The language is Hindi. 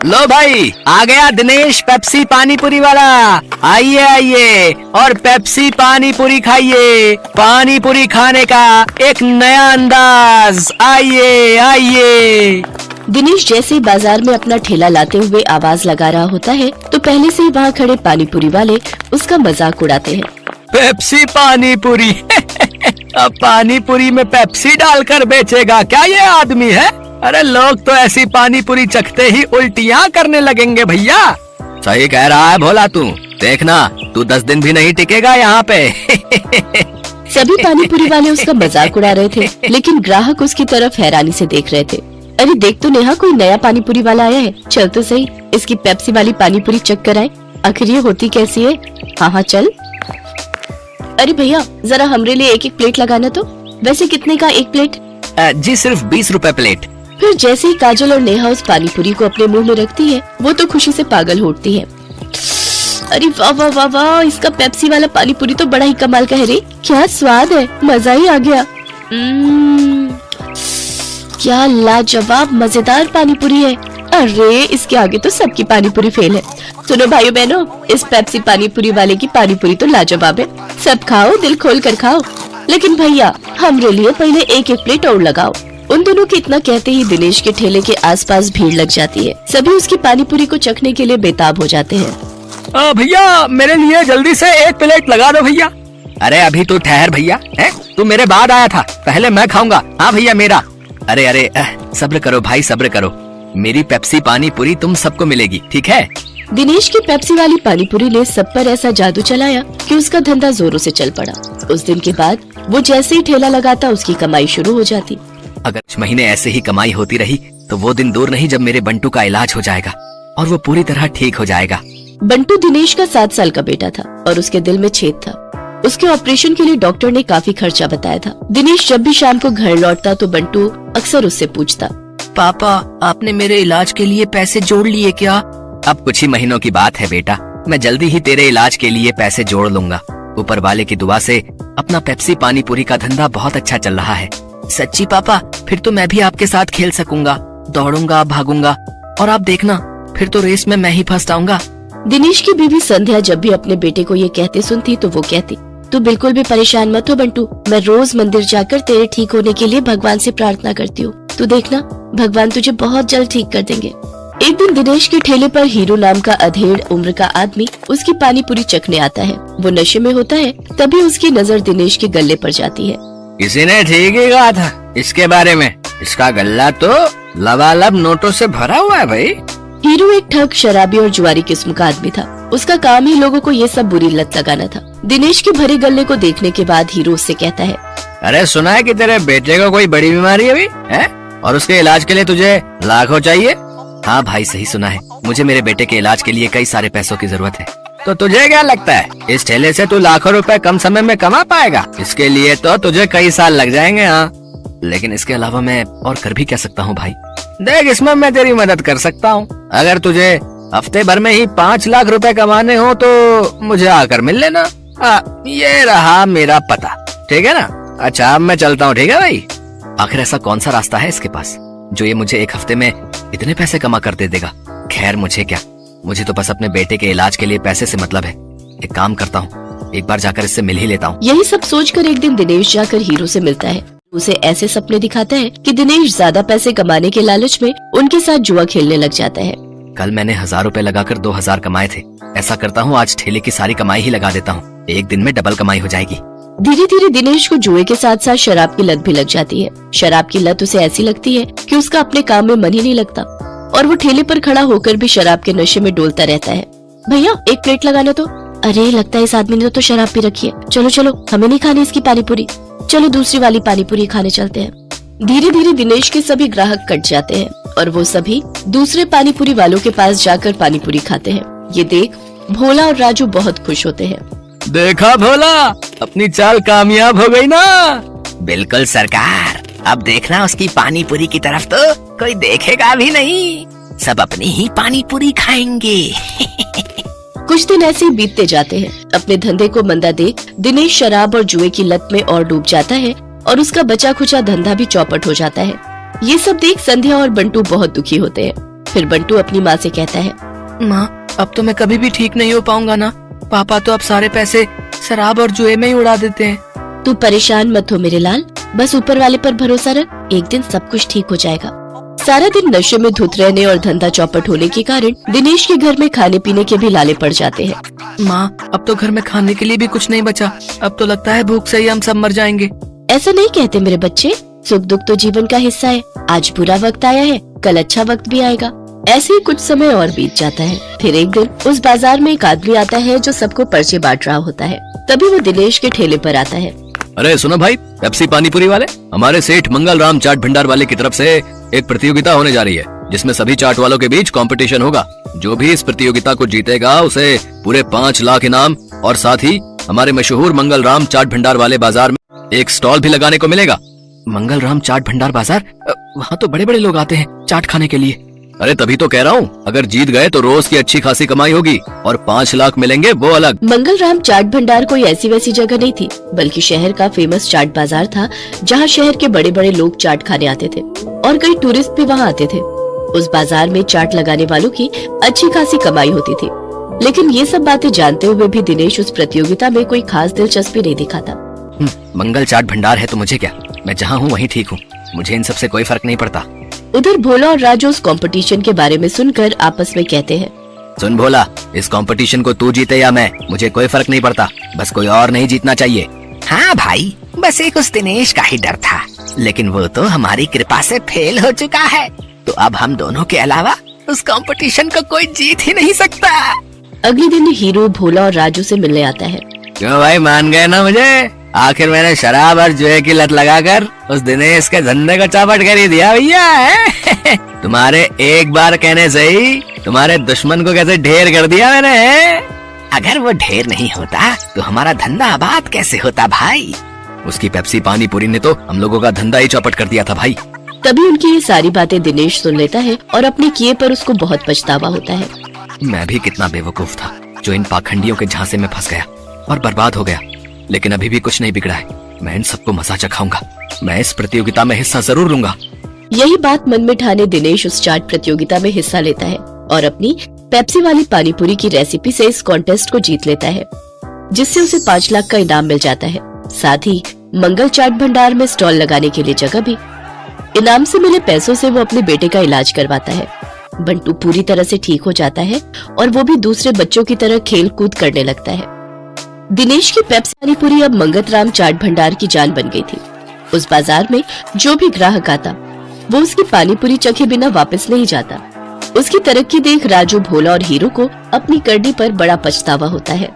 लो भाई, आ गया दिनेश पेप्सी पानी पूरी वाला। आइए आइए और पेप्सी पानी पूरी खाइए। पानी पूरी खाने का एक नया अंदाज। आइए आइए। दिनेश जैसे ही बाजार में अपना ठेला लाते हुए आवाज लगा रहा होता है तो पहले से ही वहाँ खड़े पानी पूरी वाले उसका मजाक उड़ाते हैं। पेप्सी पानी पूरी अब पानी पूरी में पेप्सी डालकर बेचेगा क्या ये आदमी है? अरे लोग तो ऐसी पानी पूरी चखते ही उल्टियाँ करने लगेंगे भैया। सही कह रहा है भोला तू। देखना तू 10 दिन भी नहीं टिकेगा यहाँ पे। सभी पानी पूरी वाले उसका मजाक उड़ा रहे थे, लेकिन ग्राहक उसकी तरफ हैरानी से देख रहे थे। अरे देख तो नेहा, कोई नया पानी पूरी वाला आया है। चल तो सही, इसकी पेप्सी वाली पानी पूरी चख कर आए, आखिर ये होती कैसी है। हाँ हाँ चल। अरे भैया जरा हमरे लिए एक प्लेट लगाना तो। वैसे कितने का एक प्लेट? जी सिर्फ 20 रुपए प्लेट। फिर जैसे ही काजल और नेहा उस पानी पूरी को अपने मुंह में रखती है, वो तो खुशी से पागल होती है। अरे वाह वाह वाह वाह, इसका पेप्सी वाला पानी पूरी तो बड़ा ही कमाल का है रे। क्या स्वाद है, मजा ही आ गया। क्या लाजवाब मजेदार पानी पूरी है। अरे इसके आगे तो सबकी पानी पूरी फेल है। सुनो भाइयों बहनों, इस पेप्सी पानी पूरी वाले की पानी पूरी तो लाजवाब है। सब खाओ, दिल खोल कर खाओ। लेकिन भैया हमरे लिए पहले एक प्लेट और लगाओ। उन दोनों के इतना कहते ही दिनेश के ठेले के आसपास भीड़ लग जाती है। सभी उसकी पानी पूरी को चखने के लिए बेताब हो जाते हैं। भैया मेरे लिए जल्दी से एक प्लेट लगा दो भैया। अरे अभी तू ठहर भैया, तू मेरे बाद आया था, पहले मैं खाऊंगा। हाँ भैया मेरा। अरे अरे सब्र करो भाई, सब्र करो। मेरी पेप्सी पानी पूरी तुम सबको मिलेगी, ठीक है? दिनेश की पेप्सी वाली पानी पूरी ने सब पर ऐसा जादू चलाया कि उसका धंधा जोरों से चल पड़ा। उस दिन के बाद वो जैसे ही ठेला लगाता उसकी कमाई शुरू हो जाती। अगर कुछ महीने ऐसे ही कमाई होती रही तो वो दिन दूर नहीं जब मेरे बंटू का इलाज हो जाएगा और वो पूरी तरह ठीक हो जाएगा। बंटू दिनेश का 7 साल का बेटा था और उसके दिल में छेद था। उसके ऑपरेशन के लिए डॉक्टर ने काफी खर्चा बताया था। दिनेश जब भी शाम को घर लौटता तो बंटू अक्सर उससे पूछता, पापा आपने मेरे इलाज के लिए पैसे जोड़ लिए क्या? अब कुछ ही महीनों की बात है बेटा, मैं जल्दी ही तेरे इलाज के लिए पैसे जोड़ लूंगा। ऊपर वाले की दुआ से अपना पेप्सी पानी पूरी का धंधा बहुत अच्छा चल रहा है। सच्ची पापा? फिर तो मैं भी आपके साथ खेल सकूंगा, दौड़ूंगा, भागूंगा और आप देखना फिर तो रेस में मैं ही फर्स्ट आऊंगा। दिनेश की बीवी संध्या जब भी अपने बेटे को ये कहते सुनती तो वो कहती, तू बिल्कुल भी परेशान मत हो बंटू, मैं रोज मंदिर जाकर तेरे ठीक होने के लिए भगवान से प्रार्थना करती हूँ। तू देखना भगवान तुझे बहुत जल्द ठीक कर देंगे। एक दिन दिनेश के ठेले पर हीरो नाम का अधेड़ उम्र का आदमी उसकी पानी पूरी चखने आता है। वो नशे में होता है, तभी उसकी नजर दिनेश के गले पर जाती है। किसी ने ठीक ही कहा था इसके बारे में, इसका गल्ला तो लबालब नोटों से भरा हुआ है भाई। हीरो एक ठग, शराबी और जुआरी किस्म का आदमी था। उसका काम ही लोगों को ये सब बुरी लत लगाना था। दिनेश के भरे गले को देखने के बाद हीरो उससे कहता है, अरे सुना है कि तेरे बेटे को कोई बड़ी बीमारी है अभी है और उसके इलाज के लिए तुझे लाखों चाहिए? हाँ भाई सही सुना है, मुझे मेरे बेटे के इलाज के लिए कई सारे पैसों की जरूरत है। तो तुझे क्या लगता है इस ठेले से तू लाखों रुपए कम समय में कमा पाएगा? इसके लिए तो तुझे कई साल लग जाएंगे। हाँ लेकिन इसके अलावा मैं और कर भी क्या सकता हूँ भाई? देख इसमें मैं तेरी मदद कर सकता हूँ। अगर तुझे हफ्ते भर में ही 5 लाख रुपए कमाने हो तो मुझे आकर मिल लेना। ये रहा मेरा पता, ठीक है ना? अच्छा अब मैं चलता हूँ, ठीक है भाई? आखिर ऐसा कौन सा रास्ता है इसके पास जो ये मुझे एक हफ्ते में इतने पैसे कमा कर दे देगा? खैर मुझे क्या, मुझे तो बस अपने बेटे के इलाज के लिए पैसे से मतलब है। एक काम करता हूँ, एक बार जाकर इससे मिल ही लेता हूँ। यही सब सोचकर एक दिन दिनेश जाकर हीरो से मिलता है। उसे ऐसे सपने दिखाता है कि दिनेश ज्यादा पैसे कमाने के लालच में उनके साथ जुआ खेलने लग जाता है। कल मैंने 1000 रुपए लगाकर 2000 कमाए थे। ऐसा करता हूँ आज ठेले की सारी कमाई ही लगा देता हूँ, एक दिन में डबल कमाई हो जाएगी। धीरे धीरे दिनेश को जुए के साथ साथ शराब की लत भी लग जाती है। शराब की लत उसे ऐसी लगती है कि उसका अपने काम में मन ही नहीं लगता और वो ठेले पर खड़ा होकर भी शराब के नशे में डोलता रहता है। भैया एक प्लेट लगाना तो। अरे लगता है इस आदमी ने तो शराब पी रखी है। चलो चलो हमें नहीं खानी इसकी पानी पूरी, चलो दूसरी वाली पानी पूरी खाने चलते हैं। धीरे धीरे दिनेश के सभी ग्राहक कट जाते हैं और वो सभी दूसरे पानी पूरी वालों के पास जाकर पानी पूरी खाते हैं। ये देख भोला और राजू बहुत खुश होते हैं। देखा भोला, अपनी चाल कामयाब हो गई ना? बिल्कुल सरकार, अब देखना उसकी पानी पूरी की तरफ तो कोई देखेगा भी नहीं, सब अपनी ही पानी पूरी खाएंगे। कुछ दिन ऐसे ही बीतते जाते हैं। अपने धंधे को मंदा देख दिनेश शराब और जुए की लत में और डूब जाता है और उसका बचा खुचा धंधा भी चौपट हो जाता है। ये सब देख संध्या और बंटू बहुत दुखी होते हैं। फिर बंटू अपनी माँ से कहता है, माँ अब तो मैं कभी भी ठीक नहीं हो पाऊंगा ना। पापा तो अब सारे पैसे शराब और जुए में ही उड़ा देते हैं। तू परेशान मत हो मेरे लाल, बस ऊपर वाले पर भरोसा रख, एक दिन सब कुछ ठीक हो जाएगा। सारा दिन नशे में धुत रहने और धंधा चौपट होने के कारण दिनेश के घर में खाने पीने के भी लाले पड़ जाते हैं। माँ अब तो घर में खाने के लिए भी कुछ नहीं बचा। अब तो लगता है भूख से ही हम सब मर जाएंगे। ऐसा नहीं कहते मेरे बच्चे, सुख दुख तो जीवन का हिस्सा है। आज बुरा वक्त आया है, कल अच्छा वक्त भी आएगा। ऐसे ही कुछ समय और बीत जाता है। फिर एक दिन उस बाजार में एक आदमी आता है जो सबको पर्चे बांट रहा होता है। तभी वो दिनेश के ठेले पर आता है। अरे सुनो भाई, पेप्सी पानीपुरी वाले, हमारे सेठ मंगल राम चाट भंडार वाले की तरफ से एक प्रतियोगिता होने जा रही है, जिसमें सभी चाट वालों के बीच कंपटीशन होगा। जो भी इस प्रतियोगिता को जीतेगा उसे पूरे 5 लाख इनाम और साथ ही हमारे मशहूर मंगल राम चाट भंडार वाले बाजार में एक स्टॉल भी लगाने को मिलेगा। मंगल राम चाट भंडार बाजार, वहाँ तो बड़े बड़े लोग आते हैं चाट खाने के लिए। अरे तभी तो कह रहा हूँ, अगर जीत गए तो रोज की अच्छी खासी कमाई होगी और 5 लाख मिलेंगे वो अलग। मंगल राम चाट भंडार कोई ऐसी वैसी जगह नहीं थी, बल्कि शहर का फेमस चाट बाजार था, जहाँ शहर के बड़े बड़े लोग चाट खाने आते थे और कई टूरिस्ट भी वहाँ आते थे। उस बाजार में चाट लगाने वालों की अच्छी खासी कमाई होती थी। लेकिन ये सब बातें जानते हुए भी दिनेश उस प्रतियोगिता में कोई खास दिलचस्पी नहीं दिखाता। मंगल चाट भंडार है तो मुझे क्या, मैं जहाँ हूँ वहीं ठीक हूँ, मुझे इन सबसे कोई फर्क नहीं पड़ता। उधर भोला और राजू उस कंपटीशन के बारे में सुनकर आपस में कहते हैं, सुन भोला, इस कंपटीशन को तू जीते या मैं, मुझे कोई फर्क नहीं पड़ता, बस कोई और नहीं जीतना चाहिए। हाँ भाई, बस एक उस दिनेश का ही डर था, लेकिन वो तो हमारी कृपा से फेल हो चुका है, तो अब हम दोनों के अलावा उस कंपटीशन को कोई जीत ही नहीं सकता। अगले दिन हीरो भोला और राजू से मिलने आता है। क्यों भाई, मान गए ना मुझे? आखिर मैंने शराब और जुए की लत लगाकर उस दिनेश के धंधे को चौपट कर ही दिया भैया है। तुम्हारे एक बार कहने से ही तुम्हारे दुश्मन को कैसे ढेर कर दिया मैंने है? अगर वो ढेर नहीं होता तो हमारा धंधा आबाद कैसे होता भाई? उसकी पेप्सी पानीपुरी ने तो हम लोगों का धंधा ही चौपट कर दिया था भाई। तभी उनकी ये सारी बातें दिनेश सुन लेता है और अपने किए पर उसको बहुत पछतावा होता है। मैं भी कितना बेवकूफ था जो इन पाखंडियों के झांसे में फंस गया और बर्बाद हो गया, लेकिन अभी भी कुछ नहीं बिगड़ा है। मैं इन सबको मजा चखाऊंगा, मैं इस प्रतियोगिता में हिस्सा जरूर लूंगा। यही बात मन में ठाने दिनेश उस चाट प्रतियोगिता में हिस्सा लेता है और अपनी पेप्सी वाली पानीपुरी की रेसिपी से इस कॉन्टेस्ट को जीत लेता है, जिससे उसे 5 लाख का इनाम मिल जाता है। साथ ही मंगल चाट भंडार में स्टॉल लगाने के लिए जगह भी। इनाम से मिले पैसों से वो अपने बेटे का इलाज करवाता है। बंटू पूरी तरह से ठीक हो जाता है और वो भी दूसरे बच्चों की तरह खेल कूद करने लगता है। दिनेश की पेप्सी पानीपुरी अब मंगत राम चाट भंडार की जान बन गई थी। उस बाजार में जो भी ग्राहक आता वो उसकी पानीपुरी चखे बिना वापस नहीं जाता। उसकी तरक्की देख राजू, भोला और हीरो को अपनी करनी पर बड़ा पछतावा होता है।